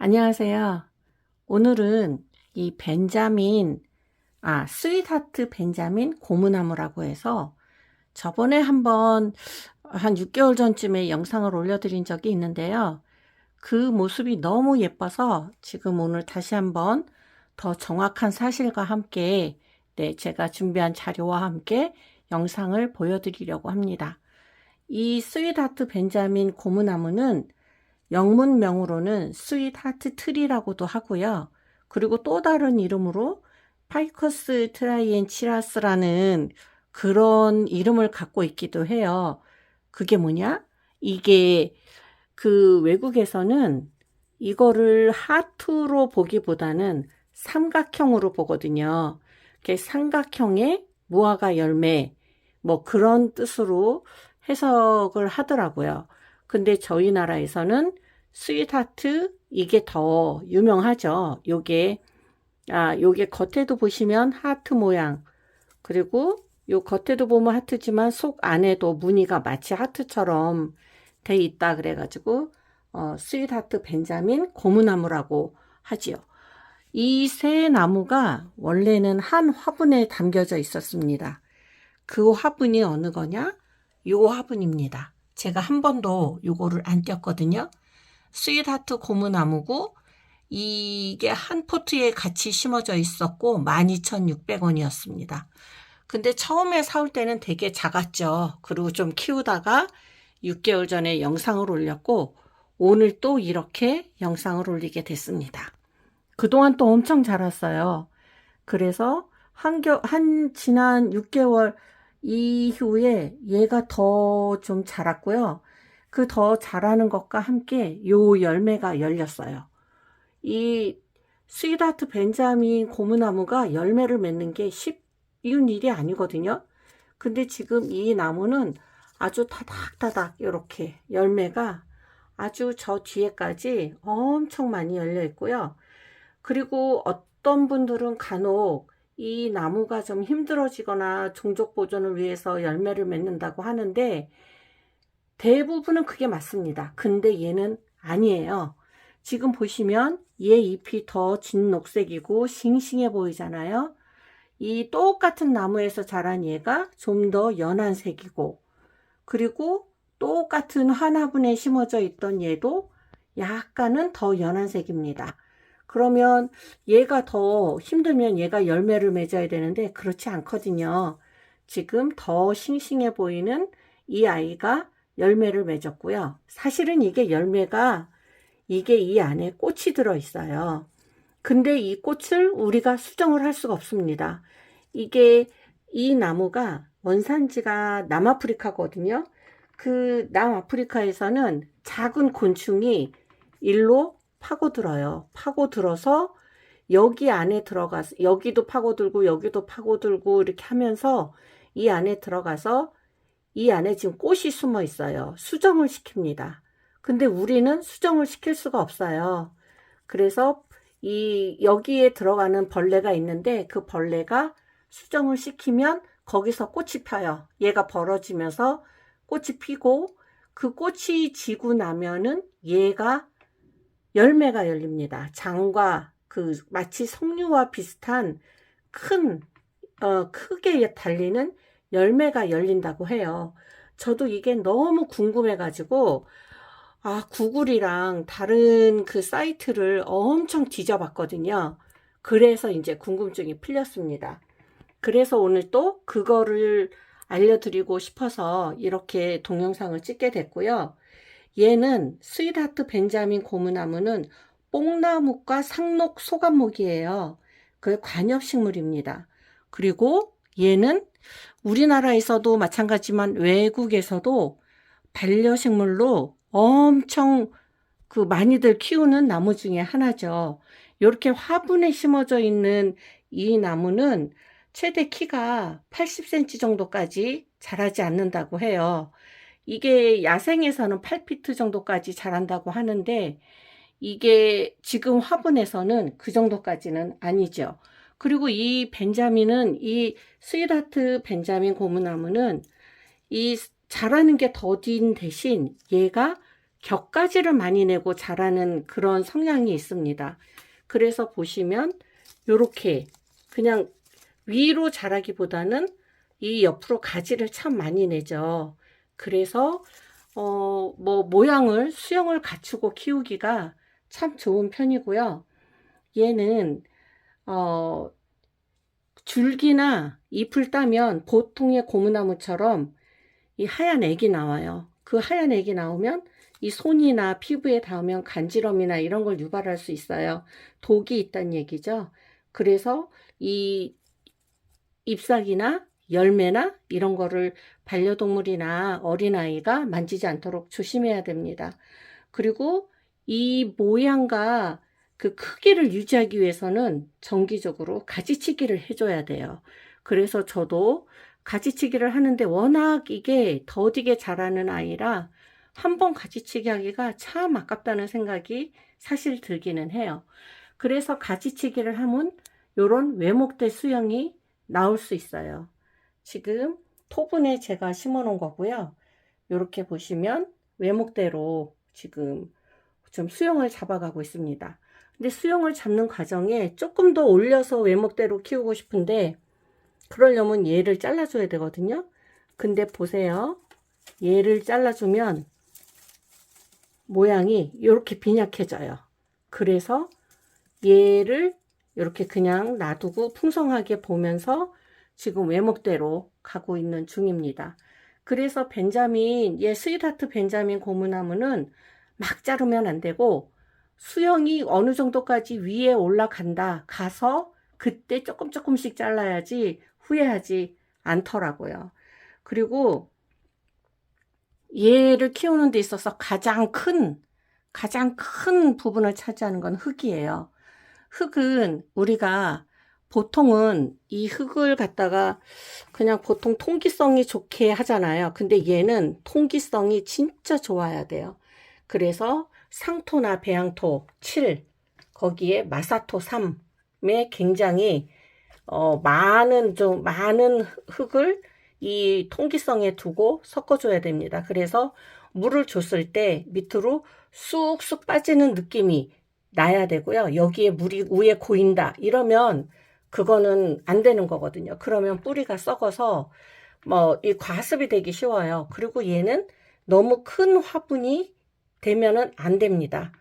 안녕하세요. 오늘은 이 스윗하트 벤자민 고무나무라고 해서 저번에 한번 한 6개월 전쯤에 영상을 올려드린 적이 있는데요. 그 모습이 너무 예뻐서 지금 오늘 다시 한번 더 정확한 사실과 함께 제가 준비한 자료와 함께 영상을 보여드리려고 합니다. 이 스윗하트 벤자민 고무나무는 영문명으로는 스윗하트 트리라고도 하고요. 그리고 또 다른 이름으로 파이커스 트라이엔치라스라는 그런 이름을 갖고 있기도 해요. 그게 뭐냐? 이게 그 외국에서는 이거를 하트로 보기보다는 삼각형으로 보거든요. 삼각형의 무화과 열매 뭐 그런 뜻으로 해석을 하더라고요. 근데 저희 나라에서는 스윗하트 이게 더 유명하죠. 요게 겉에도 보시면 하트 모양, 그리고 요 겉에도 보면 하트지만 속 안에도 무늬가 마치 하트처럼 돼 있다 그래가지고 스윗하트 벤자민 고무나무라고 하지요. 이 세 나무가 원래는 한 화분에 담겨져 있었습니다. 그 화분이 어느 거냐? 요 화분입니다. 제가 한 번도 요거를 안 띄었거든요. 스윗하트 고무나무고 이게 한 포트에 같이 심어져 있었고 12,600원이었습니다. 근데 처음에 사올 때는 되게 작았죠. 그리고 좀 키우다가 6개월 전에 영상을 올렸고 오늘 또 이렇게 영상을 올리게 됐습니다. 그동안 또 엄청 자랐어요. 그래서 지난 6개월 이후에 얘가 더 좀 자랐고요. 그 더 자라는 것과 함께 요 열매가 열렸어요. 이 스윗하트 벤자민 고무나무가 열매를 맺는 게 쉬운 일이 아니거든요. 근데 지금 이 나무는 아주 타닥타닥 이렇게 열매가 아주 저 뒤에까지 엄청 많이 열려 있고요. 그리고 어떤 분들은 간혹 이 나무가 좀 힘들어지거나 종족 보존을 위해서 열매를 맺는다고 하는데 대부분은 그게 맞습니다. 근데 얘는 아니에요. 지금 보시면 얘 잎이 더 진 녹색이고 싱싱해 보이잖아요. 이 똑같은 나무에서 자란 얘가 좀 더 연한 색이고, 그리고 똑같은 한 화분에 심어져 있던 얘도 약간은 더 연한 색입니다. 그러면 얘가 더 힘들면 얘가 열매를 맺어야 되는데 그렇지 않거든요. 지금 더 싱싱해 보이는 이 아이가 열매를 맺었고요. 사실은 이게 열매가 이게 이 안에 꽃이 들어 있어요. 근데 이 꽃을 우리가 수정을 할 수가 없습니다. 이게 이 나무가 원산지가 남아프리카거든요. 그 남아프리카에서는 작은 곤충이 일로 파고들어요. 파고들어서 여기 안에 들어가서 여기도 파고들고 여기도 파고들고 이렇게 하면서 이 안에 들어가서 이 안에 지금 꽃이 숨어 있어요. 수정을 시킵니다. 근데 우리는 수정을 시킬 수가 없어요. 그래서 여기에 들어가는 벌레가 있는데 그 벌레가 수정을 시키면 거기서 꽃이 펴요. 얘가 벌어지면서 꽃이 피고 그 꽃이 지고 나면은 얘가 열매가 열립니다. 장과 마치 석류와 비슷한 크게 달리는 열매가 열린다고 해요. 저도 이게 너무 궁금해가지고 구글이랑 다른 그 사이트를 엄청 뒤져봤거든요. 그래서 이제 궁금증이 풀렸습니다. 그래서 오늘 또 그거를 알려드리고 싶어서 이렇게 동영상을 찍게 됐고요. 얘는 스윗하트 벤자민 고무나무는 뽕나무과 상록 소감목이에요. 그 관엽식물입니다. 그리고 얘는 우리나라에서도 마찬가지지만 외국에서도 반려식물로 엄청 많이들 키우는 나무 중에 하나죠. 이렇게 화분에 심어져 있는 이 나무는 최대 키가 80cm 정도까지 자라지 않는다고 해요. 이게 야생에서는 8피트 정도까지 자란다고 하는데 이게 지금 화분에서는 그 정도까지는 아니죠. 그리고 이 스윗하트 벤자민 고무나무는 이 자라는 게 더딘 대신 얘가 격가지를 많이 내고 자라는 그런 성향이 있습니다. 그래서 보시면 요렇게 그냥 위로 자라기보다는 이 옆으로 가지를 참 많이 내죠. 그래서 뭐 모양을 수영을 갖추고 키우기가 참 좋은 편이고요. 얘는 줄기나 잎을 따면 보통의 고무나무처럼 이 하얀 액이 나와요. 그 하얀 액이 나오면 이 손이나 피부에 닿으면 간지럼이나 이런 걸 유발할 수 있어요. 독이 있다는 얘기죠. 그래서 이 잎사귀나 열매나 이런 거를 반려동물이나 어린아이가 만지지 않도록 조심해야 됩니다. 그리고 이 모양과 그 크기를 유지하기 위해서는 정기적으로 가지치기를 해줘야 돼요. 그래서 저도 가지치기를 하는데 워낙 이게 더디게 자라는 아이라 한 번 가지치기 하기가 참 아깝다는 생각이 사실 들기는 해요. 그래서 가지치기를 하면 요런 외목대 수영이 나올 수 있어요. 지금 토분에 제가 심어 놓은 거고요. 이렇게 보시면 외목대로 지금 좀 수영을 잡아가고 있습니다. 근데 수영을 잡는 과정에 조금 더 올려서 외목대로 키우고 싶은데 그러려면 얘를 잘라줘야 되거든요. 근데 보세요. 얘를 잘라주면 모양이 이렇게 빈약해져요. 그래서 얘를 이렇게 그냥 놔두고 풍성하게 보면서 지금 외목대로 가고 있는 중입니다. 그래서 벤자민, 스윗하트 벤자민 고무나무는 막 자르면 안 되고 수영이 어느 정도까지 위에 올라간다 가서 그때 조금씩 잘라야지 후회하지 않더라고요. 그리고 얘를 키우는 데 있어서 가장 큰 부분을 차지하는 건 흙이에요. 흙은 우리가 보통은 이 흙을 갖다가 그냥 보통 통기성이 좋게 하잖아요. 근데 얘는 통기성이 진짜 좋아야 돼요. 그래서 상토나 배양토 7, 거기에 마사토 3에 굉장히 많은 흙을 이 통기성에 두고 섞어줘야 됩니다. 그래서 물을 줬을 때 밑으로 쑥쑥 빠지는 느낌이 나야 되고요. 여기에 물이 위에 고인다 이러면 그거는 안 되는 거거든요. 그러면 뿌리가 썩어서 이 과습이 되기 쉬워요. 그리고 얘는 너무 큰 화분이 되면은 안 됩니다.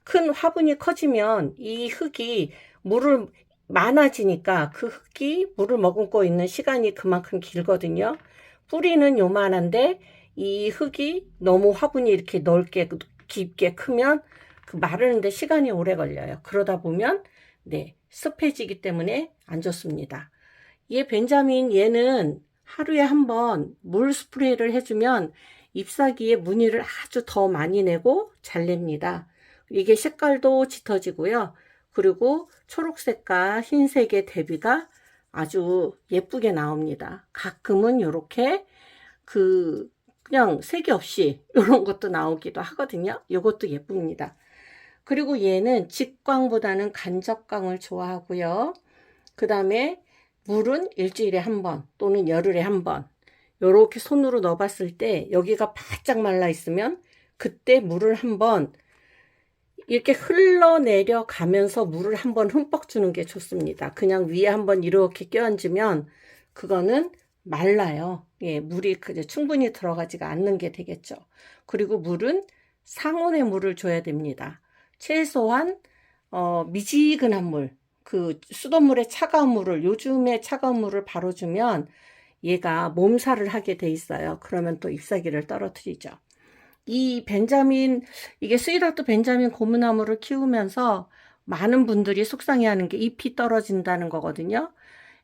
큰 화분이 커지면 이 흙이 물을 많아지니까 그 흙이 물을 머금고 있는 시간이 그만큼 길거든요. 뿌리는 요만한데 이 흙이 너무 화분이 이렇게 넓게 깊게 크면 그 마르는데 시간이 오래 걸려요. 그러다 보면 습해지기 때문에 안 좋습니다. 얘 벤자민 얘는 하루에 한 번 물 스프레이를 해주면 잎사귀에 무늬를 아주 더 많이 내고 잘 냅니다. 이게 색깔도 짙어지고요. 그리고 초록색과 흰색의 대비가 아주 예쁘게 나옵니다. 가끔은 이렇게 그냥 색이 없이 이런 것도 나오기도 하거든요. 이것도 예쁩니다. 그리고 얘는 직광보다는 간접광을 좋아하고요. 그 다음에 물은 일주일에 한 번 또는 열흘에 한 번 이렇게 손으로 넣어봤을 때 여기가 바짝 말라 있으면 그때 물을 한번 이렇게 흘러내려 가면서 물을 한번 흠뻑 주는 게 좋습니다. 그냥 위에 한번 이렇게 껴앉으면 그거는 말라요. 물이 충분히 들어가지가 않는 게 되겠죠. 그리고 물은 상온의 물을 줘야 됩니다. 최소한 미지근한 물, 그 수돗물에 차가운 물을 요즘에 차가운 물을 바로 주면 얘가 몸살을 하게 돼 있어요. 그러면 또 잎사귀를 떨어뜨리죠. 이 벤자민, 이게 스윗하트 벤자민 고무나무를 키우면서 많은 분들이 속상해하는 게 잎이 떨어진다는 거거든요.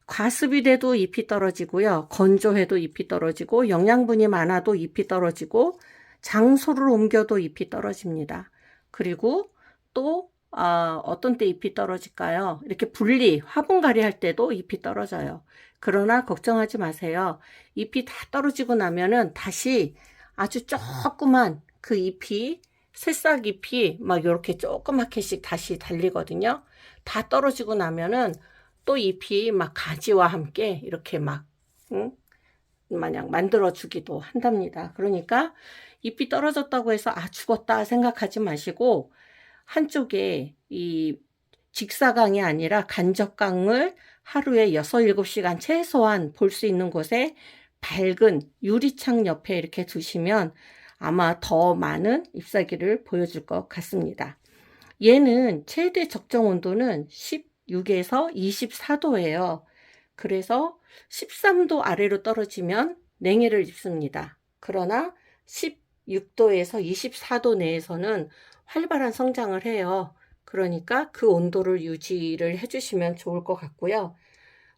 과습이 돼도 잎이 떨어지고요. 건조해도 잎이 떨어지고 영양분이 많아도 잎이 떨어지고 장소를 옮겨도 잎이 떨어집니다. 그리고 또 어떤 때 잎이 떨어질까요? 이렇게 화분갈이 할 때도 잎이 떨어져요. 그러나 걱정하지 마세요. 잎이 다 떨어지고 나면은 다시 아주 조그만 그 잎이 새싹 잎이 막 이렇게 조그맣게씩 다시 달리거든요. 다 떨어지고 나면은 또 잎이 막 가지와 함께 이렇게 마냥 만들어 주기도 한답니다. 그러니까 잎이 떨어졌다고 해서 아 죽었다 생각하지 마시고 한쪽에 이 직사광이 아니라 간접광을 하루에 6, 7시간 최소한 볼 수 있는 곳에 밝은 유리창 옆에 이렇게 두시면 아마 더 많은 잎사귀를 보여줄 것 같습니다. 얘는 최대 적정 온도는 16에서 24도예요. 그래서 13도 아래로 떨어지면 냉해를 입습니다. 그러나 16도에서 24도 내에서는 활발한 성장을 해요. 그러니까 그 온도를 유지를 해주시면 좋을 것 같고요.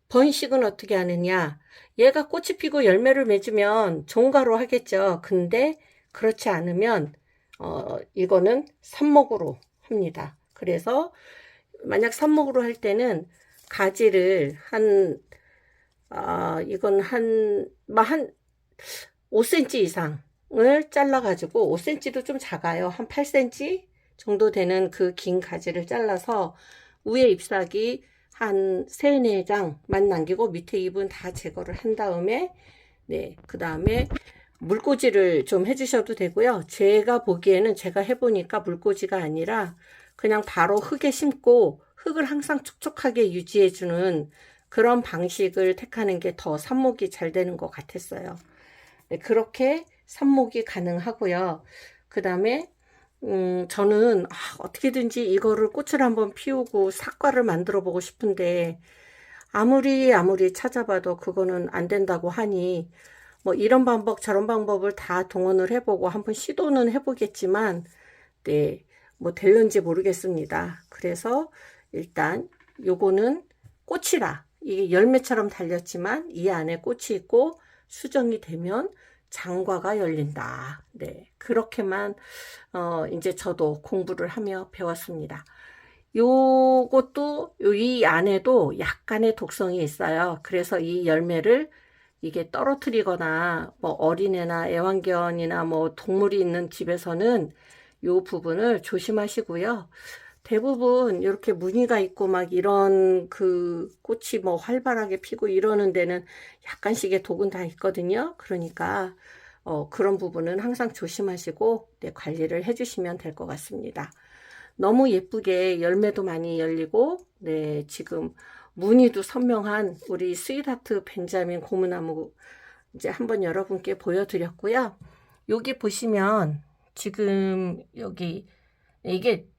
번식은 어떻게 하느냐? 얘가 꽃이 피고 열매를 맺으면 종가로 하겠죠. 근데 그렇지 않으면 이거는 삽목으로 합니다. 그래서 만약 삽목으로 할 때는 가지를 이건 한 5cm 이상을 잘라가지고 5cm도 좀 작아요. 한 8cm 정도 되는 그 긴 가지를 잘라서 위에 잎사귀 한 3, 4장만 남기고 밑에 잎은 다 제거를 한 다음에 그 다음에 물꽂이를 좀 해주셔도 되고요. 제가 보기에는 제가 해보니까 물꽂이가 아니라 그냥 바로 흙에 심고 흙을 항상 촉촉하게 유지해주는 그런 방식을 택하는 게 더 삽목이 잘 되는 것 같았어요. 그렇게 삽목이 가능하고요. 그 다음에 저는 어떻게든지 이거를 꽃을 한번 피우고 사과를 만들어 보고 싶은데 아무리 찾아봐도 그거는 안 된다고 하니 뭐 이런 방법 저런 방법을 다 동원을 해보고 한번 시도는 해보겠지만 뭐 될는지 모르겠습니다. 그래서 일단 요거는 꽃이라 이게 열매처럼 달렸지만 이 안에 꽃이 있고 수정이 되면 장과가 열린다. 그렇게만 이제 저도 공부를 하며 배웠습니다. 요것도 이 안에도 약간의 독성이 있어요. 그래서 이 열매를 이게 떨어뜨리거나 뭐 어린애나 애완견이나 뭐 동물이 있는 집에서는 요 부분을 조심하시고요. 대부분 이렇게 무늬가 있고 막 이런 그 꽃이 뭐 활발하게 피고 이러는 데는 약간씩의 독은 다 있거든요. 그러니까 그런 부분은 항상 조심하시고 관리를 해주시면 될 것 같습니다. 너무 예쁘게 열매도 많이 열리고 지금 무늬도 선명한 우리 스윗하트 벤자민 고무나무 이제 한번 여러분께 보여드렸고요. 여기 보시면 지금 여기 이게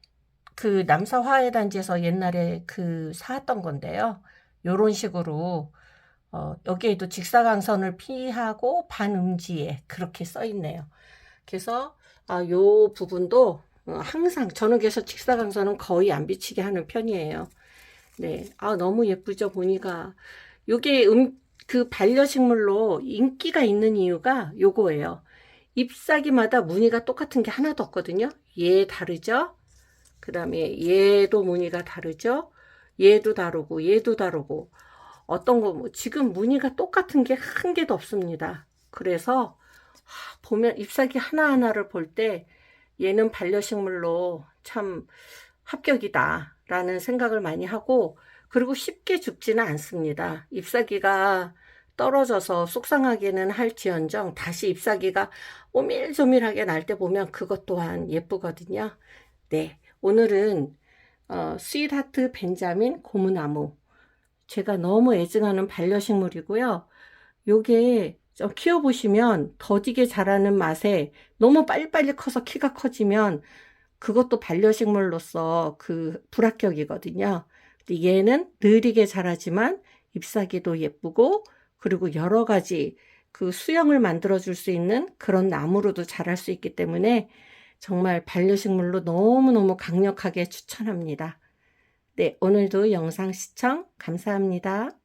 그 남사화훼단지에서 옛날에 그 사왔던 건데요. 요런 식으로 여기에도 직사광선을 피하고 반음지에 그렇게 써 있네요. 그래서 요 부분도 항상 저는 그래서 직사광선은 거의 안 비치게 하는 편이에요. 너무 예쁘죠 보니까. 요게 그 반려식물로 인기가 있는 이유가 요거예요. 잎사귀마다 무늬가 똑같은 게 하나도 없거든요. 얘 다르죠? 그 다음에 얘도 무늬가 다르죠? 얘도 다르고 얘도 다르고 어떤 거 뭐 지금 무늬가 똑같은 게 한 개도 없습니다. 그래서 보면 잎사귀 하나하나를 볼 때 얘는 반려식물로 참 합격이다 라는 생각을 많이 하고 그리고 쉽게 죽지는 않습니다. 잎사귀가 떨어져서 속상하게는 할지언정 다시 잎사귀가 오밀조밀하게 날 때 보면 그것 또한 예쁘거든요. 오늘은 스윗하트 벤자민 고무나무 제가 너무 애증하는 반려식물이고요. 요게 좀 키워보시면 더디게 자라는 맛에 너무 빨리빨리 커서 키가 커지면 그것도 반려식물로서 그 불합격이거든요. 근데 얘는 느리게 자라지만 잎사귀도 예쁘고 그리고 여러 가지 그 수영을 만들어 줄 수 있는 그런 나무로도 자랄 수 있기 때문에 정말 반려식물로 너무너무 강력하게 추천합니다. 오늘도 영상 시청 감사합니다.